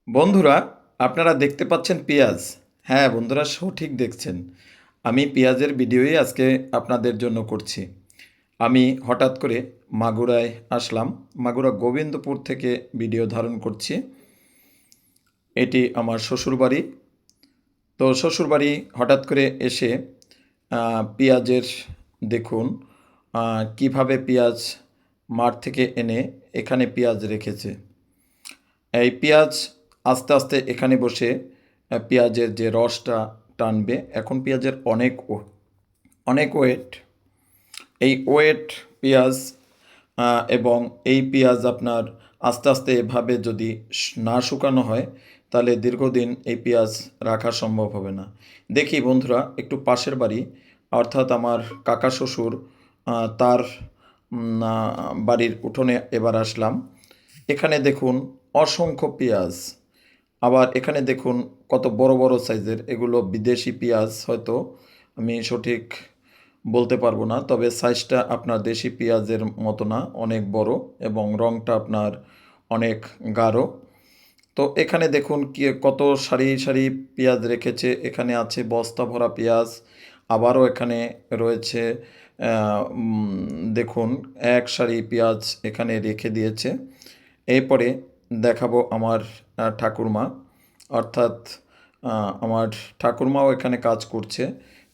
বন্ধুরা, আপনারা দেখতে পাচ্ছেন পেঁয়াজ। হ্যাঁ বন্ধুরা, সঠিক দেখছেন। আমি পেঁয়াজের ভিডিওই আজকে আপনাদের জন্য করছি। আমি হঠাৎ করে মাগুরায় আসলাম। মাগুরা গোবিন্দপুর থেকে ভিডিও ধারণ করছি। এটি আমার শ্বশুরবাড়ি। তো শ্বশুরবাড়ি হঠাৎ করে এসে পেঁয়াজের দেখুন কিভাবে পেঁয়াজ মাঠ থেকে এনে এখানে পেঁয়াজ রেখেছে। এই পেঁয়াজ আস্তে আস্তে এখানে বসে পেঁয়াজের যে রসটা টানবে। এখন পেঁয়াজের অনেক ওয়েট। এই ওয়েট পেঁয়াজ এবং এই পেঁয়াজ আপনার আস্তে আস্তে এভাবে যদি না শুকানো হয় তাহলে দীর্ঘদিন এই পেঁয়াজ রাখা সম্ভব হবে না। দেখি বন্ধুরা, একটু পাশের বাড়ি অর্থাৎ আমার কাকা শ্বশুর তার বাড়ির উঠোনে এবার আসলাম। এখানে দেখুন অসংখ্য পেঁয়াজ। আবার এখানে দেখুন কত বড় বড় সাইজের, এগুলো বিদেশি পেঁয়াজ হয়তো, আমি সঠিক বলতে পারবো না, তবে সাইজটা আপনার দেশি পেঁয়াজের মতো না, অনেক বড় এবং রঙটা আপনার অনেক গাঢ়। তো এখানে দেখুন কি কত সারি সারি পেঁয়াজ রেখেছে। এখানে আছে বস্তা ভরা পেঁয়াজ। আবারও এখানে রয়েছে দেখুন এক সারি পেঁয়াজ এখানে রেখে দিয়েছে। এরপরে দেখাবো আমার ঠাকুরমা, অর্থাৎ আমার ঠাকুরমাও এখানে কাজ করছে।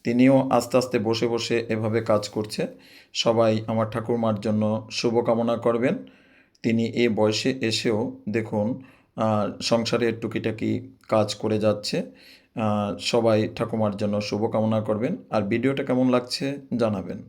তিনিও আস্তে আস্তে বসে বসে এভাবে কাজ করছে। সবাই আমার ঠাকুরমার জন্য শুভকামনা করবেন। তিনি এ বয়সে এসেও দেখুন সংসারের টুকিটাকি কাজ করে যাচ্ছে। সবাই ঠাকুমার জন্য শুভকামনা করবেন। আর ভিডিওটা কেমন লাগছে জানাবেন।